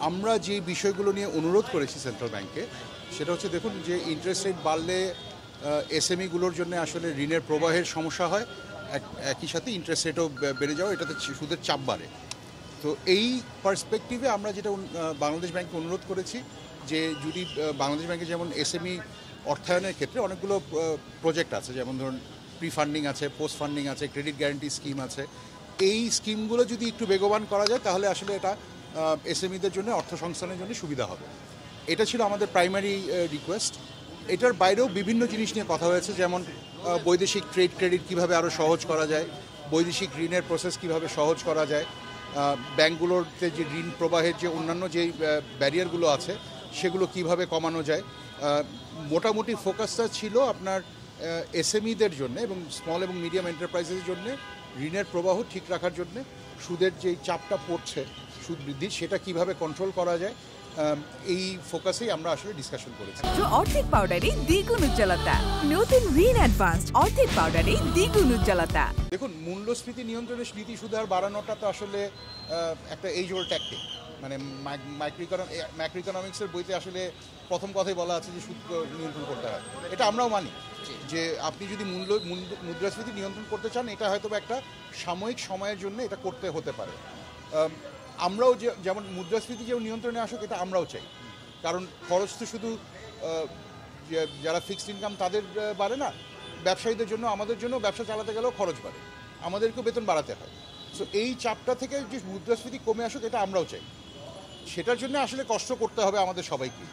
আমরা যে বিষয়গুলো নিয়ে অনুরোধ করেছি সেন্ট্রাল ব্যাংকে সেটা হচ্ছে, দেখুন, যে ইন্টারেস্ট রেট বাড়লে এসএমইগুলোর জন্য আসলে ঋণের প্রবাহের সমস্যা হয়, একই সাথে ইন্টারেস্ট রেটও বেড়ে যাওয়া, এটাতে সুদের চাপ বাড়ে। তো এই পার্সপেক্টিভে আমরা যেটা বাংলাদেশ ব্যাংকে অনুরোধ করেছি যে যদি বাংলাদেশ ব্যাংকে যেমন এসএমই অর্থায়নের ক্ষেত্রে অনেকগুলো প্রজেক্ট আছে, যেমন ধরুন প্রি ফান্ডিং আছে, পোস্ট ফান্ডিং আছে, ক্রেডিট গ্যারান্টি স্কিম আছে, এই স্কিমগুলো যদি একটু বেগবান করা যায় তাহলে আসলে এটা এসএমইদের জন্য অর্থ সংস্থানের জন্য সুবিধা হবে। এটা ছিল আমাদের প্রাইমারি রিকোয়েস্ট। এটার বাইরেও বিভিন্ন জিনিস নিয়ে কথা হয়েছে, যেমন বৈদেশিক ট্রেড ক্রেডিট কীভাবে আরও সহজ করা যায়, বৈদেশিক ঋণের প্রসেস কীভাবে সহজ করা যায়, ব্যাঙ্কগুলোতে যে ঋণ প্রবাহের যে অন্যান্য যেই ব্যারিয়ারগুলো আছে সেগুলো কিভাবে কমানো যায়। মোটামুটি ফোকাসটা ছিল আপনার এসএমইদের জন্য এবং স্মল এবং মিডিয়াম এন্টারপ্রাইজেসের জন্য ঋণের প্রবাহ ঠিক রাখার জন্য সুদের যেই চাপটা পড়ছে সুদ বৃদ্ধি, সেটা কিভাবে কন্ট্রোল করা যায়, এই ফোকাসেই আমরা আসলে ডিসকাশন করেছি। অর্ধেক পাউডারে দ্বিগুণ উজ্জ্বলতা, নতুন রিন অ্যাডভান্সড অর্ধেক পাউডারে দ্বিগুণ উজ্জ্বলতা। দেখুন, মূল্যস্ফীতি নিয়ন্ত্রণের নীতি সুদের হার বাড়ানোটা তো আসলে একটা এইজ ওল্ড ট্যাকটিক। মানে ম্যাক্রো ইকোনমিক্সের বইতে আসলে প্রথম কথাই বলা আছে যে সুদ নিয়ন্ত্রণ করতে হয়। এটা আমরাও মানি যে আপনি যদি মুদ্রাস্ফীতি নিয়ন্ত্রণ করতে চান, এটা হয়তো একটা সাময়িক সময়ের জন্য এটা করতে হতে পারে। আমরাও যেমন মুদ্রাস্ফীতি যেমন নিয়ন্ত্রণে আসুক, এটা আমরাও চাই। কারণ খরচ তো শুধু যারা ফিক্সড ইনকাম তাদের বাড়ে না, ব্যবসায়ীদের জন্য, আমাদের জন্য ব্যবসা চালাতে গেলেও খরচ বাড়ে, আমাদেরকেও বেতন বাড়াতে হয়। সো এই চাপটা থেকে যে মুদ্রাস্ফীতি কমে আসুক, এটা আমরাও চাই। সেটার জন্য আসলে কষ্ট করতে হবে আমাদের সবাইকে।